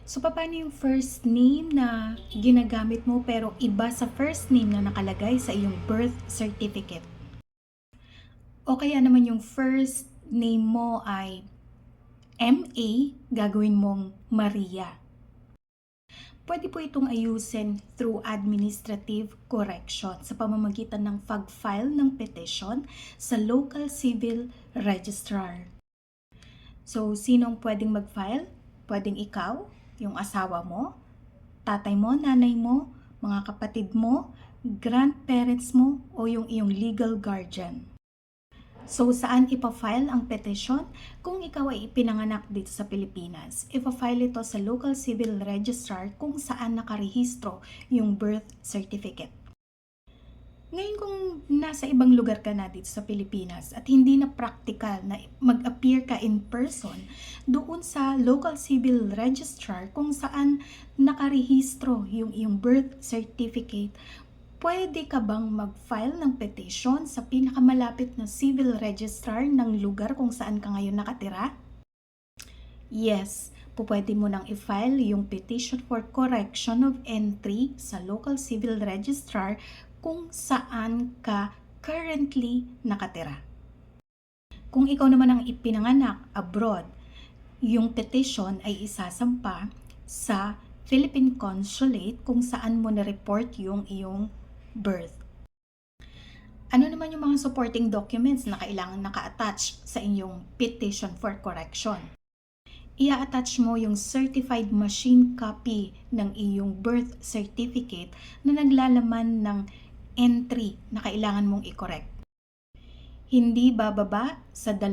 So, paano yung first name na ginagamit mo pero iba sa first name na nakalagay sa iyong birth certificate? O kaya naman yung first name mo ay M.A., gagawin mong Maria. Pwede po itong ayusin through administrative correction sa pamamagitan ng pag-file ng petition sa local civil registrar. So, sinong pwedeng mag-file? Pwedeng ikaw, yung asawa mo, tatay mo, nanay mo, mga kapatid mo, grandparents mo, o yung iyong legal guardian. So, saan ipa-file ang petition? Kung ikaw ay ipinanganak dito sa Pilipinas, ipa-file ito sa local civil registrar kung saan nakarehistro yung birth certificate. Ngayon kung nasa ibang lugar ka na dito sa Pilipinas at hindi na practical na mag-appear ka in person doon sa local civil registrar kung saan nakarehistro yung iyong birth certificate, pwede ka bang mag-file ng petition sa pinakamalapit na civil registrar ng lugar kung saan ka ngayon nakatira? Yes, pwede mo nang i-file yung petition for correction of entry sa local civil registrar kung saan ka currently nakatira. Kung ikaw naman ang ipinanganak abroad, yung petition ay isasampa sa Philippine Consulate kung saan mo na-report yung iyong birth. Ano naman yung mga supporting documents na kailangan naka-attach sa inyong petition for correction? I-attach mo yung certified machine copy ng iyong birth certificate na naglalaman ng entry na kailangan mong i-correct. Hindi bababa sa 2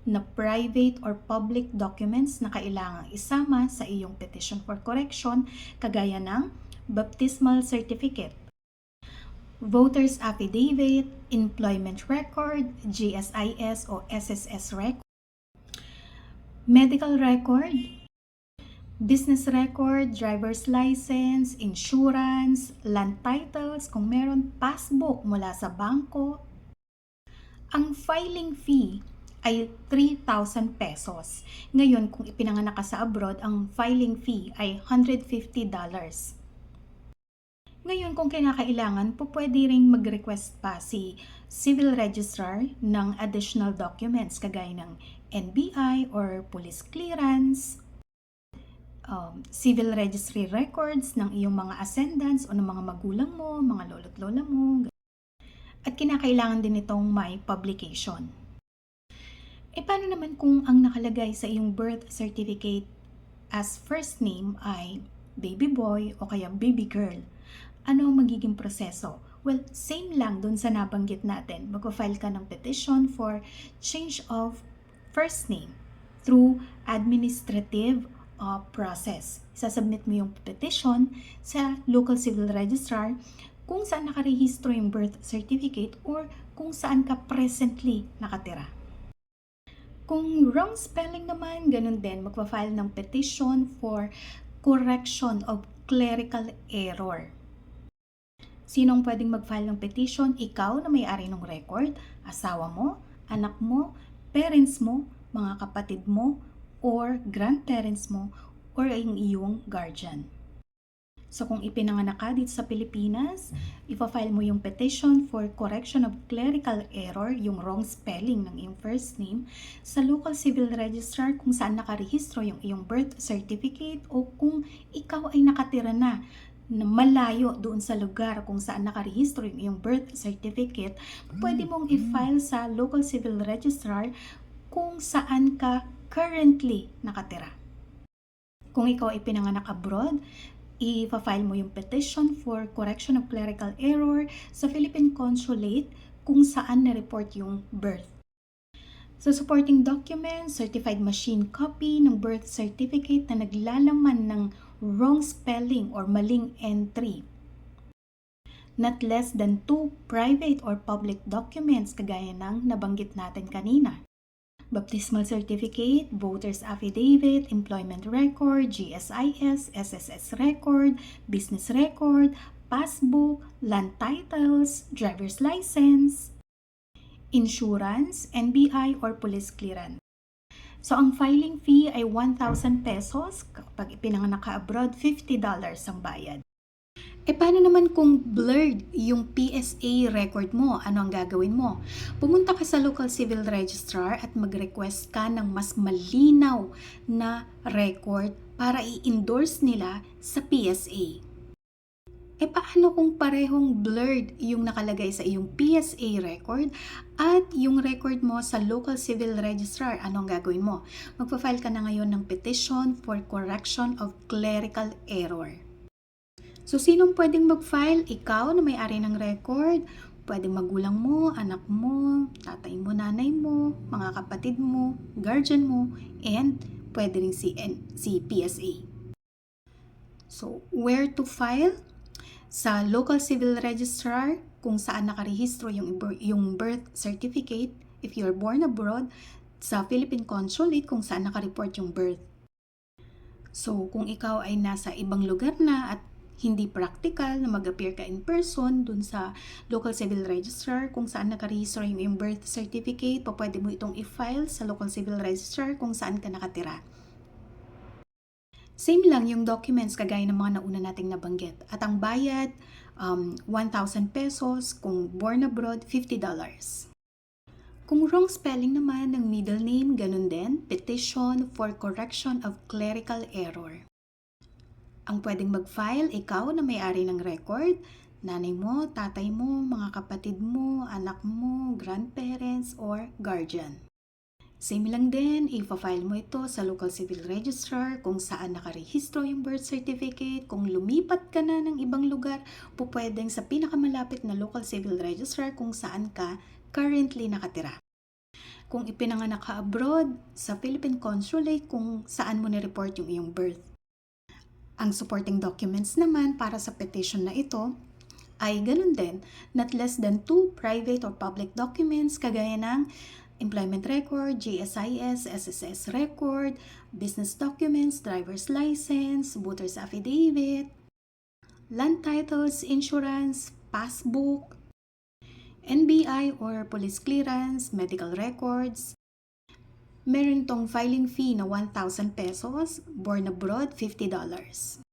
na private or public documents na kailangang isama sa iyong petition for correction, kagaya ng baptismal certificate, voter's affidavit, employment record, GSIS o SSS record, medical record, business record, driver's license, insurance, land titles, kung meron, passbook mula sa bangko. Ang filing fee ay 3,000 pesos. Ngayon, kung ipinanganak ka sa abroad, ang filing fee ay $150. Ngayon, kung kinakailangan, pwede ring mag-request pa si civil registrar ng additional documents kagaya ng NBI or police clearance, civil registry records ng iyong mga ascendants o ng mga magulang mo, mga lolo't lola mo. At kinakailangan din itong may publication. Paano naman kung ang nakalagay sa iyong birth certificate as first name ay baby boy o kaya baby girl? Ano ang magiging proseso? Well, same lang dun sa nabanggit natin. Magpa-file ka ng petition for change of first name through administrative process. Sasubmit mo yung petition sa local civil registrar kung saan nakarehistro yung birth certificate or kung saan ka presently nakatira. Kung wrong spelling naman, ganun din, magpa-file ng petition for correction of clerical error. Sinong pwedeng mag-file ng petition? Ikaw na may-ari ng record, asawa mo, anak mo, parents mo, mga kapatid mo, or grandparents mo, or yung iyong guardian. So kung ipinanganak ka dito sa Pilipinas, ipa-file mo yung petition for correction of clerical error, yung wrong spelling ng iyong first name, sa local civil registrar kung saan nakarehistro yung iyong birth certificate o kung ikaw ay nakatira na malayo doon sa lugar kung saan nakarehistro yung iyong birth certificate, pwede mong i-file sa local civil registrar kung saan ka currently nakatira. Kung ikaw ay pinanganak abroad, i-file mo yung petition for correction of clerical error sa Philippine Consulate kung saan na-report yung birth. So, supporting documents, certified machine copy ng birth certificate na naglalaman ng wrong spelling or maling entry. Not less than 2 private or public documents kagaya ng nabanggit natin kanina. Baptismal certificate, voter's affidavit, employment record, GSIS, SSS record, business record, passbook, land titles, driver's license, insurance, NBI, or police clearance. So, ang filing fee ay 1,000 pesos Pag ipinanganak ka abroad, $50 ang bayad. Paano naman kung blurred yung PSA record mo? Ano ang gagawin mo? Pumunta ka sa local civil registrar at mag-request ka ng mas malinaw na record para i-endorse nila sa PSA. Paano kung parehong blurred yung nakalagay sa iyong PSA record at yung record mo sa local civil registrar? Ano ang gagawin mo? Magpa-file ka na ngayon ng petition for correction of clerical error. So, sinong pwedeng mag-file? Ikaw na may-ari ng record, pwedeng magulang mo, anak mo, tatay mo, nanay mo, mga kapatid mo, guardian mo, and pwede rin si PSA. So, where to file? Sa local civil registrar, kung saan nakarehistro yung birth certificate, if you're born abroad, sa Philippine Consulate, kung saan nakareport yung birth. So, kung ikaw ay nasa ibang lugar na at hindi practical na mag-appear ka in person dun sa local civil registrar kung saan nakarehistro yung birth certificate, pwede mo itong i-file sa local civil registrar kung saan ka nakatira. Same lang yung documents kagaya ng mga nauna nating nabanggit. At ang bayad, 1,000 pesos. Kung born abroad, $50. Kung wrong spelling naman ng middle name, ganun din, petition for correction of clerical error. Ang pwedeng mag-file, ikaw na may-ari ng record, nanay mo, tatay mo, mga kapatid mo, anak mo, grandparents, or guardian. Same lang din, i-file mo ito sa local civil registrar kung saan nakarehistro yung birth certificate. Kung lumipat ka na ng ibang lugar, pwedeng sa pinakamalapit na local civil registrar kung saan ka currently nakatira. Kung ipinanganak ka abroad, sa Philippine Consulate kung saan mo ni-report yung iyong birth. Ang supporting documents naman para sa petition na ito ay ganun din, not less than 2 private or public documents kagaya ng employment record, GSIS, SSS record, business documents, driver's license, voter's affidavit, land titles, insurance, passbook, NBI or police clearance, medical records. Meron tong filing fee na 1,000 pesos, born abroad, $50.